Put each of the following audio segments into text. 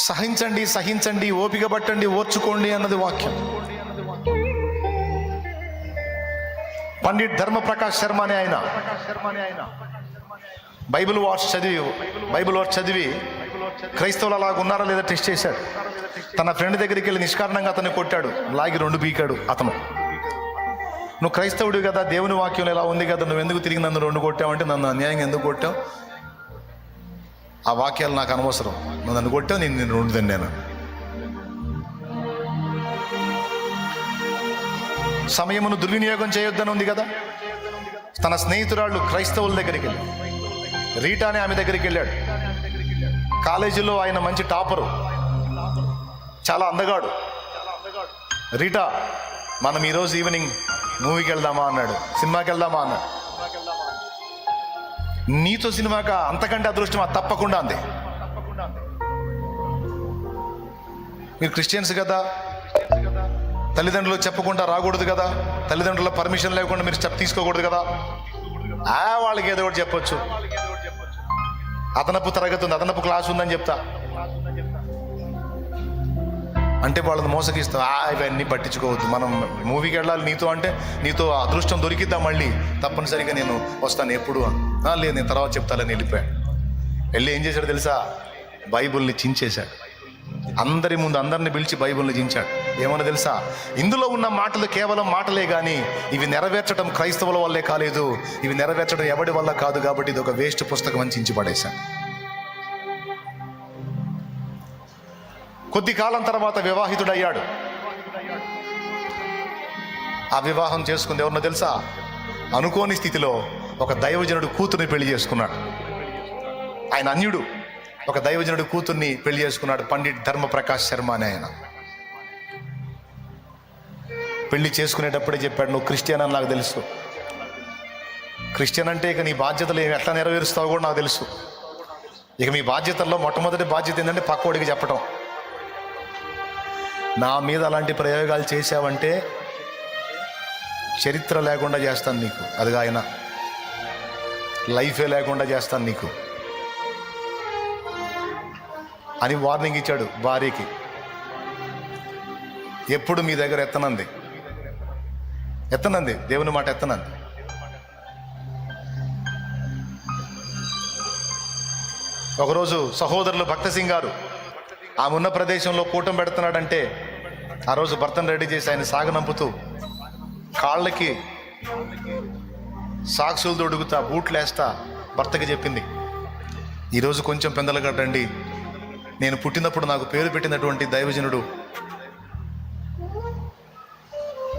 సహించండి, సహించండి, ఓపిక పట్టండి, ఓర్చుకోండి అన్నది వాక్యం. పండిట్ ధర్మప్రకాష్ శర్మ అనే ఆయన బైబిల్ వర్స్ చదివి క్రైస్తవులు అలాగ ఉన్నారా లేదా టెస్ట్ చేశాడు. తన ఫ్రెండ్ దగ్గరికి వెళ్ళి నిష్కారణంగా అతన్ని కొట్టాడు, లాగి 2 పీకాడు. అతను, నువ్వు క్రైస్తవుడు కదా, దేవుని వాక్యం ఎలా ఉంది కదా, నువ్వు ఎందుకు తిరిగి నన్ను 2 కొట్టావంటే, నన్ను అన్యాయంగా ఎందుకు కొట్టావు, ఆ వాక్యాలు నాకు అనవసరం, నువ్వు నన్ను కొట్టావు, నేను 2 తిన్నాను. సమయమును దుర్వినియోగం చేయొద్దని ఉంది కదా. తన స్నేహితురాళ్ళు క్రైస్తవుల దగ్గరికి వెళ్ళి, రీటా అనే ఆమె దగ్గరికి వెళ్ళాడు. కాలేజీలో ఆయన మంచి టాపరు, చాలా అందగాడు. రీటా, మనం ఈరోజు ఈవినింగ్ మూవీకి వెళ్దామా అన్నాడు, సినిమాకి వెళ్దామా అన్నాడు. నీతో సినిమాక అంతకంటే అదృష్టమా? తప్పకుండా అంది. మీరు క్రిస్టియన్స్ కదా, తల్లిదండ్రులు చెప్పకుండా రాకూడదు కదా, తల్లిదండ్రుల పర్మిషన్ లేకుండా మీరు స్టెప్ తీసుకోకూడదు కదా. వాళ్ళకి ఏదో ఒకటి చెప్పొచ్చు, అదనపు తరగతి ఉంది, అదనపు క్లాస్ ఉందని చెప్తా అంటే వాళ్ళని మోసగిస్తాం. ఇవన్నీ పట్టించుకోవద్దు, మనం మూవీకి వెళ్ళాలి నీతో అంటే, నీతో అదృష్టం దొరికిద్దాం, మళ్ళీ తప్పనిసరిగా నేను వస్తాను ఎప్పుడు. లేదు, నేను తర్వాత చెప్తాలని వెళ్ళిపోయాడు. వెళ్ళి ఏం చేశాడు తెలుసా? బైబుల్ని చించేశాడు. అందరి ముందు అందరిని పిలిచి బైబుల్ని చించాడు. ఏమన్నా తెలుసా? ఇందులో ఉన్న మాటలు కేవలం మాటలే కానీ ఇవి నెరవేర్చడం క్రైస్తవుల వల్లే కాలేదు, ఇవి నెరవేర్చడం ఎవడి వల్ల కాదు, కాబట్టి ఇది ఒక వేస్ట్ పుస్తకం అని చించి పడేశాడు. కొద్ది కాలం తర్వాత వివాహితుడయ్యాడు. ఆ వివాహం చేసుకుంది ఎవరినో తెలుసా? అనుకోని స్థితిలో ఒక దైవజనుడు కూతుర్ని పెళ్లి చేసుకున్నాడు. ఆయన అన్యుడు, ఒక దైవజనుడు కూతుర్ని పెళ్లి చేసుకున్నాడు. పండిట్ ధర్మప్రకాష్ శర్మ అనే ఆయన. పెళ్లి చేసుకునేటప్పుడే చెప్పాడు, నువ్వు క్రిస్టియన్ అని నాకు తెలుసు, క్రిస్టియన్ అంటే ఇక నీ బాధ్యతలు ఎట్లా నెరవేరుస్తావో కూడా నాకు తెలుసు. ఇక మీ బాధ్యతల్లో మొట్టమొదటి బాధ్యత ఏంటంటే పక్కోడికి చెప్పటం. నా మీద అలాంటి ప్రయోగాలు చేశావంటే చరిత్ర లేకుండా చేస్తాను నీకు, అదిగా ఆయన లైఫే లేకుండా చేస్తాను నీకు అని వార్నింగ్ ఇచ్చాడు భార్యకి. ఎప్పుడు మీ దగ్గర ఎత్తనంది, దేవుని మాట ఎత్తనంది. ఒకరోజు సహోదరులు భక్త సింగ్ గారు ఆమె ఉన్న ప్రదేశంలో కూటం పెడుతున్నాడంటే, ఆ రోజు భర్తను రెడీ చేసి ఆయన సాగనంపుతూ కాళ్ళకి సాక్సులు దొడుగుతా, బూట్లు వేస్తా భర్తకి చెప్పింది, ఈరోజు కొంచెం పెందలగడ్డండి, నేను పుట్టినప్పుడు నాకు పేరు పెట్టినటువంటి దైవజనుడు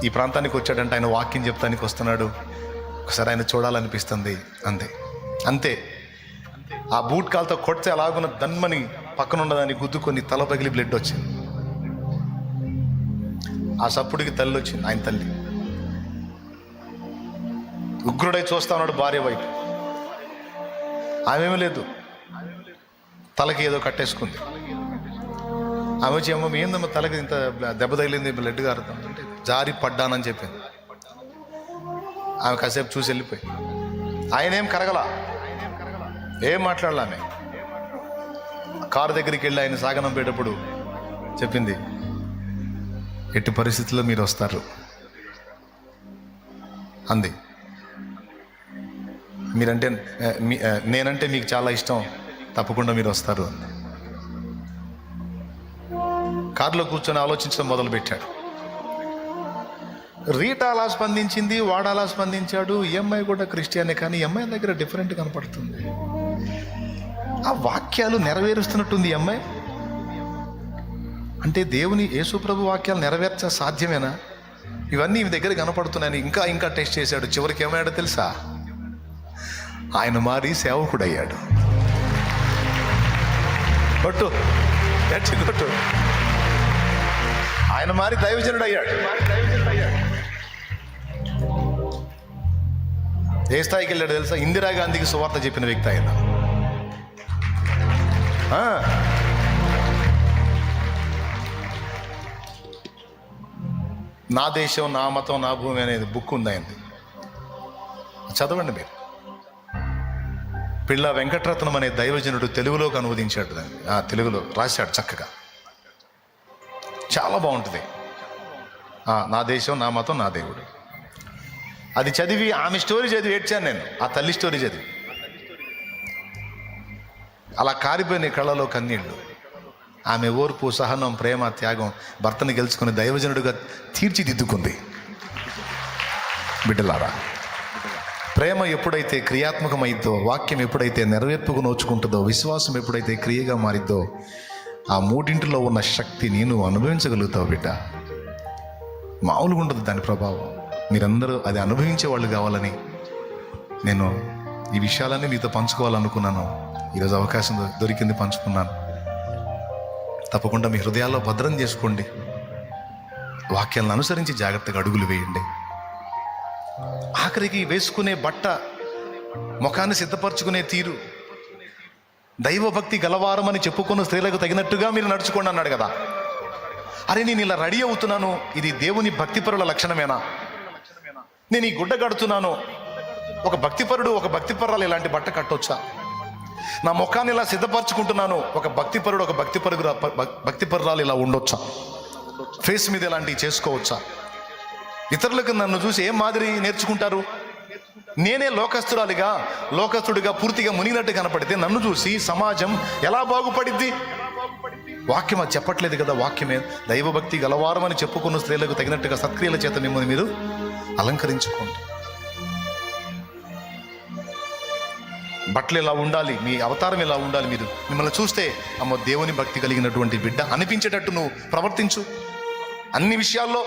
ఈ ప్రాంతానికి వచ్చాడంటే, ఆయన వాక్యం చెప్తానికి వస్తున్నాడు, ఒకసారి ఆయన చూడాలనిపిస్తుంది అంతే. ఆ బూట్ కాల్తో కొడితే అలాగున్న దన్మని పక్కన ఉన్నదాన్ని గుద్దుకొని తల పగిలి బ్లడ్ వచ్చింది. ఆ సప్పుడికి తల్లి వచ్చింది, ఆయన తల్లి. ఉగ్రుడై చూస్తా ఉన్నాడు భార్య వైపు. ఆమెమీ లేదు, తలకి ఏదో కట్టేసుకుంది. ఆమె వచ్చి, అమ్మ ఏందమ్మా తలకి ఇంత దెబ్బ తగిలింది, బ్లడ్ గారుతుందంటే, జారి పడ్డానని చెప్పింది. ఆమె కాసేపు చూసి వెళ్ళిపోయి, ఆయన ఏం కరగల, ఏం మాట్లాడాల. ఆమె కారు దగ్గరికి వెళ్ళి ఆయన సాగనంపేటప్పుడు చెప్పింది, ఎట్టి పరిస్థితుల్లో మీరు వస్తారు అంది. మీరంటే నేనంటే మీకు చాలా ఇష్టం, తప్పకుండా మీరు వస్తారు అంది. కారులో కూర్చొని ఆలోచించడం మొదలుపెట్టాడు. రీటా అలా స్పందించింది, వాడు అలా స్పందించాడు. ఈ అమ్మాయి కూడా క్రిస్టియనే, కానీ ఈ అమ్మాయి దగ్గర డిఫరెంట్ కనపడుతుంది. ఆ వాక్యాలు నెరవేరుస్తున్నట్టుంది ఈ అమ్మాయి. అంటే దేవుని యేసుప్రభు వాక్యాలు నెరవేర్చ సాధ్యమేనా? ఇవన్నీ మీ దగ్గర కనపడుతున్నాయని ఇంకా టెస్ట్ చేశాడు. చివరికి ఏమయ్యాడో తెలుసా? ఆయన మారి సేవకుడయ్యాడు. కొట్టు. ఆయన మారి దైవజనుడు అయ్యాడు. ఏ స్థాయికి వెళ్ళాడు తెలుసా? ఇందిరాగాంధీకి సువార్త చెప్పిన వ్యక్తి ఆయన. నా దేశం, నా మతం, నా భూమి అనేది బుక్ ఉంది ఆయనది, చదవండి మీరు. పిళ్ళ వెంకటరత్నం అనే దైవజనుడు తెలుగులోకి అనువదించాడు దాన్ని, తెలుగులో రాశాడు చక్కగా. చాలా బాగుంటుంది. నా దేశం, నా మతం, నా దేవుడు. అది చదివి ఆమె స్టోరీ చదివి ఏడ్చాను నేను, ఆ తల్లి స్టోరీ చదివి. అలా కారిపోయిన కళ్ళలో కన్నీళ్ళు. ఆమె ఓర్పు, సహనం, ప్రేమ, త్యాగం భర్తను గెలుచుకుని దైవజనుడిగా తీర్చిదిద్దుకుంది. బిడ్డలారా, ప్రేమ ఎప్పుడైతే క్రియాత్మకమైద్దో, వాక్యం ఎప్పుడైతే నెరవేర్పుకు నోచుకుంటుందో, విశ్వాసం ఎప్పుడైతే క్రియగా మారిద్దో, ఆ మూడింటిలో ఉన్న శక్తిని నువ్వు అనుభవించగలుగుతావు బిడ్డ. మామూలుగా ఉండదు దాని ప్రభావం. మీరందరూ అది అనుభవించే వాళ్ళు కావాలని నేను ఈ విషయాలన్నీ మీతో పంచుకోవాలనుకున్నాను. ఈరోజు అవకాశం దొరికింది, పంచుకున్నాను. తప్పకుండా మీ హృదయాల్లో భద్రం చేసుకోండి. వాక్యాలను అనుసరించి జాగ్రత్తగా అడుగులు వేయండి. ఆఖరికి వేసుకునే బట్ట, ముఖాన్ని సిద్ధపరచుకునే తీరు, దైవభక్తి గలవారమని చెప్పుకున్న స్త్రీలకు తగినట్టుగా మీరు నడుచుకోండి అన్నాడు కదా. అరే, నేను ఇలా రెడీ అవుతున్నాను, ఇది దేవుని భక్తిపరుల లక్షణమేనా? నేను ఈ గుడ్డ కడుతున్నాను, ఒక భక్తిపరుడు, ఒక భక్తిపరురాలు ఇలాంటి బట్ట కట్టొచ్చా? నా ముఖాన్ని ఇలా సిద్ధపరచుకుంటున్నాను, ఒక భక్తిపరుడు, ఒక భక్తిపరురాలు ఇలా ఉండొచ్చా? ఫేస్ మీద ఇలాంటివి చేసుకోవచ్చా? ఇతరులకు నన్ను చూసి ఏం మాదిరి నేర్చుకుంటారు? నేనే లోకస్తుడిగా పూర్తిగా మునిగినట్టు కనపడితే నన్ను చూసి సమాజం ఎలా బాగుపడిద్ది? వాక్యం అది చెప్పట్లేదు కదా. వాక్యమే దైవభక్తి గలవారం అని చెప్పుకున్న స్త్రీలకు తగినట్టుగా సత్క్రియల చేత మిమ్మల్ని మీరు అలంకరించుకోండి. బట్టలు ఎలా ఉండాలి, మీ అవతారం ఎలా ఉండాలి, మీరు మిమ్మల్ని చూస్తే అమ్మో దేవుని భక్తి కలిగినటువంటి బిడ్డ అనిపించేటట్టు నువ్వు ప్రవర్తించు అన్ని విషయాల్లో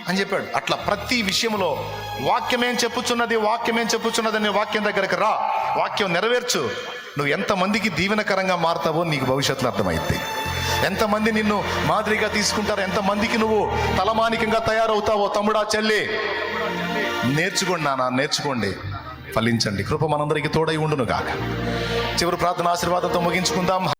అని చెప్పాడు. అట్లా ప్రతి విషయంలో వాక్యమేం చెప్పుచున్నది అనే వాక్యం దగ్గరకు రా, వాక్యం నెరవేర్చు. నువ్వు ఎంతమందికి దీవెనకరంగా మారుతావో నీకు భవిష్యత్తులో అర్థమైంది. ఎంతమంది నిన్ను మాదిరిగా తీసుకుంటారో, ఎంతమందికి నువ్వు తలమానికంగా తయారవుతావో. తమ్ముడా, చెల్లి, నేర్చుకోండి నాన్న, నేర్చుకోండి, ఫలించండి. కృప మనందరికీ తోడై ఉండును గాక. చివరి ప్రార్థన ఆశీర్వాదంతో ముగించుకుందాం.